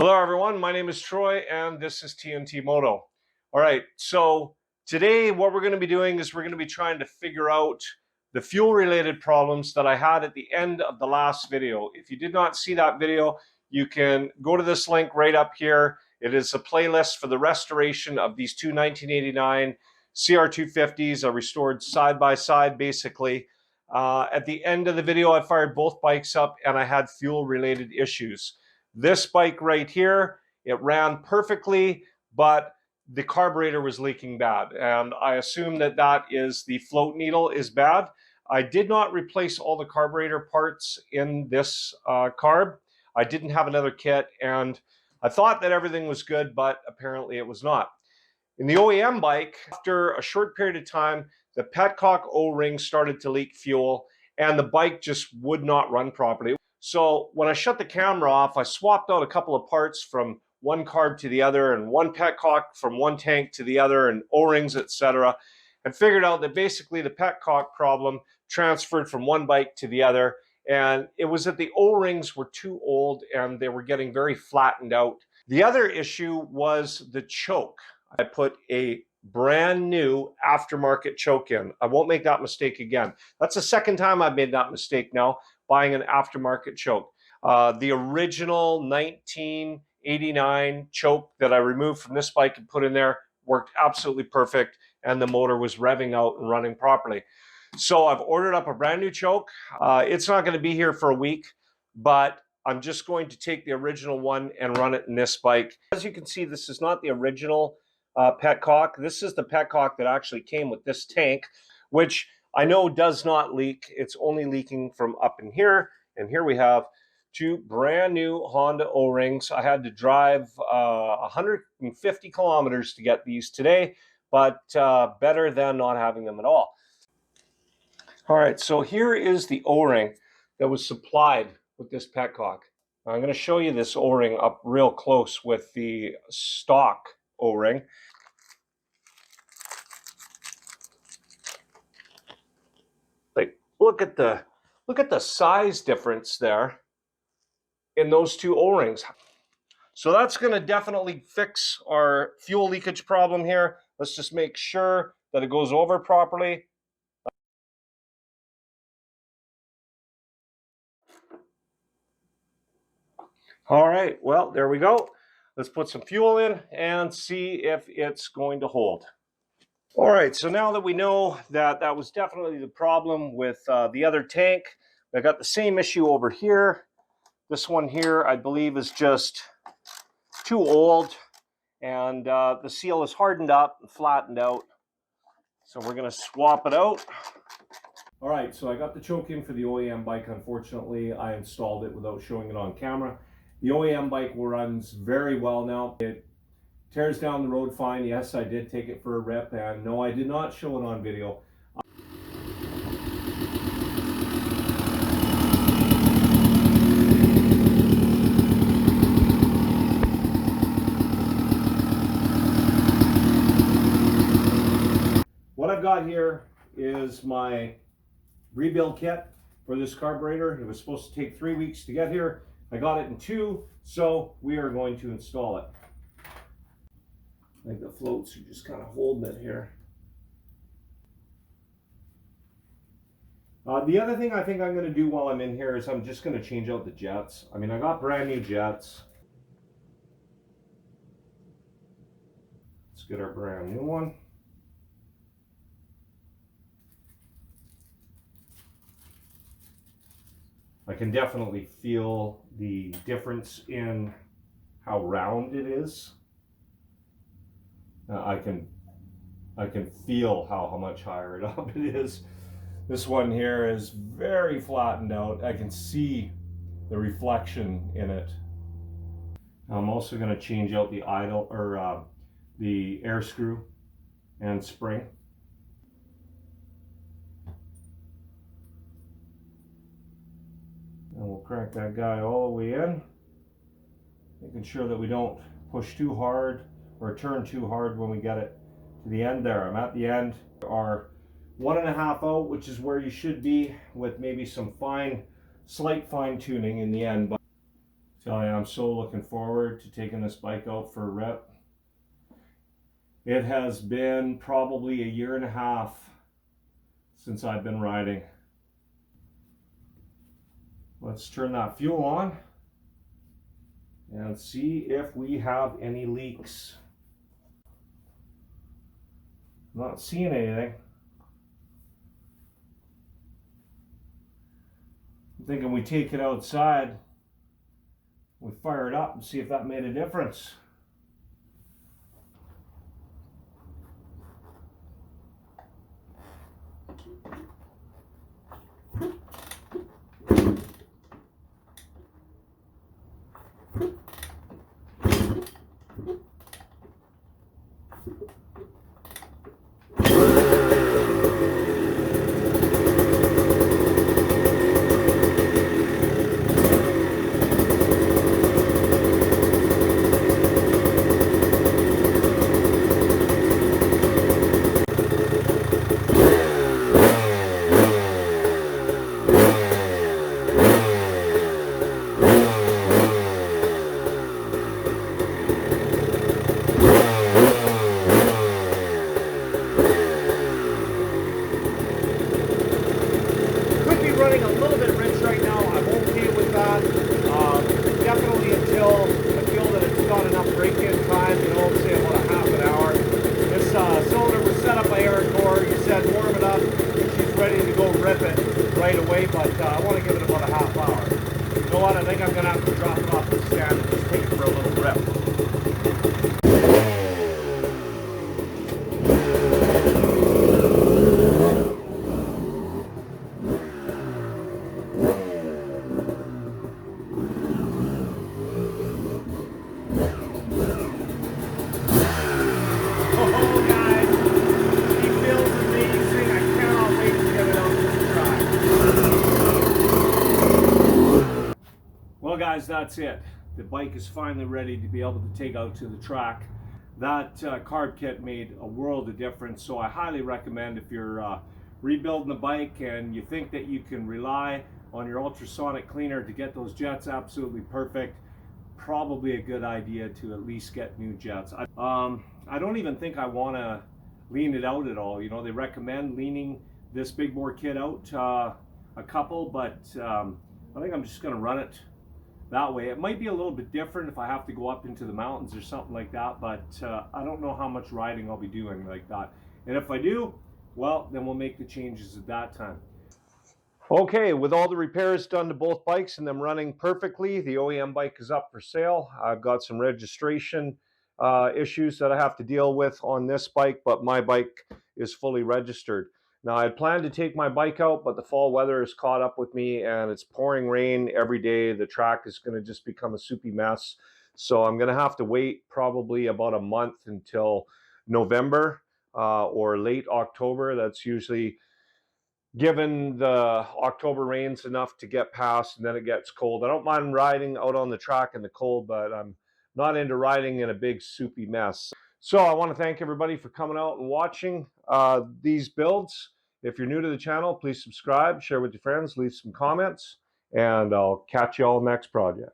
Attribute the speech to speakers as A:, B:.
A: Hello everyone, my name is Troy and this is TNT Moto. All right, so today what we're going to be doing is we're going to be trying to figure out the fuel related problems that I had at the end of the last video. If you did not see that video, you can go to this link right up here. It is a playlist for the restoration of these two 1989 CR250s, restored side by side basically. At the end of the video, I fired both bikes up and I had fuel related issues. This bike right here, it ran perfectly, but the carburetor was leaking bad. And I assume that that is the float needle is bad. I did not replace all the carburetor parts in this carb. I didn't have another kit, and I thought that everything was good, but apparently it was not. In the OEM bike, after a short period of time, the petcock O-ring started to leak fuel, and the bike just would not run properly. So when I shut the camera off, I swapped out a couple of parts from one carb to the other and one petcock from one tank to the other and O-rings, etc. And figured out that basically the petcock problem transferred from one bike to the other. And it was that the O-rings were too old and they were getting very flattened out. The other issue was the choke. I put a brand new aftermarket choke in. I won't make that mistake again. That's the second time I've made that mistake now, buying an aftermarket choke. The original 1989 choke that I removed from this bike and put in there worked absolutely perfect, and the motor was revving out and running properly. So I've ordered up a brand new choke. It's not going to be here for a week, but I'm just going to take the original one and run it in this bike. As you can see, this is not the original petcock. This is the petcock that actually came with this tank, which I know does not leak. It's only leaking from up in here. And here we have two brand new Honda O-rings. I had to drive 150 kilometers to get these today, but better than not having them at all. All right, so here is the O-ring that was supplied with this petcock. I'm going to show you this O-ring up real close with the stock O-ring. Like, look at the size difference there in those two O-rings. So that's going to definitely fix our fuel leakage problem here. Let's just make sure that it goes over properly. All right, well, there we go. Let's put some fuel in and see if it's going to hold. All right, so now that we know that that was definitely the problem with the other tank, I got the same issue over here. This one here, I believe, is just too old, and the seal is hardened up and flattened out. So we're going to swap it out. All right, so I got the choke in for the OEM bike. Unfortunately, I installed it without showing it on camera. The OEM bike runs very well now. It tears down the road fine. Yes, I did take it for a rip, and no, I did not show it on video. What I've got here is my rebuild kit for this carburetor. It was supposed to take 3 weeks to get here. I got it in 2, so we are going to install it. I think the floats are just kind of holding it here. The other thing I think I'm going to do while I'm in here is I'm just going to change out the jets. I mean, I got brand new jets. Let's get our brand new one. I can definitely feel the difference in how round it is. I can feel how much higher up it is. This one here is very flattened out. I can see the reflection in it. I'm also going to change out the idle or the air screw and spring. And we'll crank that guy all the way in, making sure that we don't push too hard or turn too hard when we get it to the end there. I'm at the end. Our 1.5 out, which is where you should be, with maybe some slight fine tuning in the end. Tell you, I'm so looking forward to taking this bike out for a rip. It has been probably a year and a half since I've been riding. Let's turn that fuel on and see if we have any leaks. Not seeing anything. I'm thinking we take it outside, we fire it up and see if that made a difference. Running a little bit rich right now. I'm okay with that. Definitely until I feel that it's got enough break-in time, you know, say about a half an hour. This cylinder was set up by Eric Gore. He said warm it up. She's ready to go rip it right away, but I want to give it about a half hour. You know what? I think I'm going to have to drop it off the stand and just take it for a little rip. Well guys, that's it. The bike is finally ready to be able to take out to the track. That carb kit made a world of difference, so I highly recommend if you're rebuilding the bike and you think that you can rely on your ultrasonic cleaner to get those jets absolutely perfect, probably a good idea to at least get new jets. I don't even think I want to lean it out at all. You know, they recommend leaning this big bore kit out a couple, but I think I'm just going to run it that way. It might be a little bit different if I have to go up into the mountains or something like that, but I don't know how much riding I'll be doing like that. And if I do, well, then we'll make the changes at that time. Okay, with all the repairs done to both bikes and them running perfectly, the OEM bike is up for sale. I've got some registration issues that I have to deal with on this bike, but my bike is fully registered. Now, I had planned to take my bike out, but the fall weather has caught up with me and it's pouring rain every day. The track is going to just become a soupy mess. So I'm going to have to wait probably about a month until November or late October. That's usually given the October rains enough to get past, and then it gets cold. I don't mind riding out on the track in the cold, but I'm not into riding in a big soupy mess. So I want to thank everybody for coming out and watching these builds. If you're new to the channel, please subscribe, share with your friends, leave some comments, and I'll catch you all next project.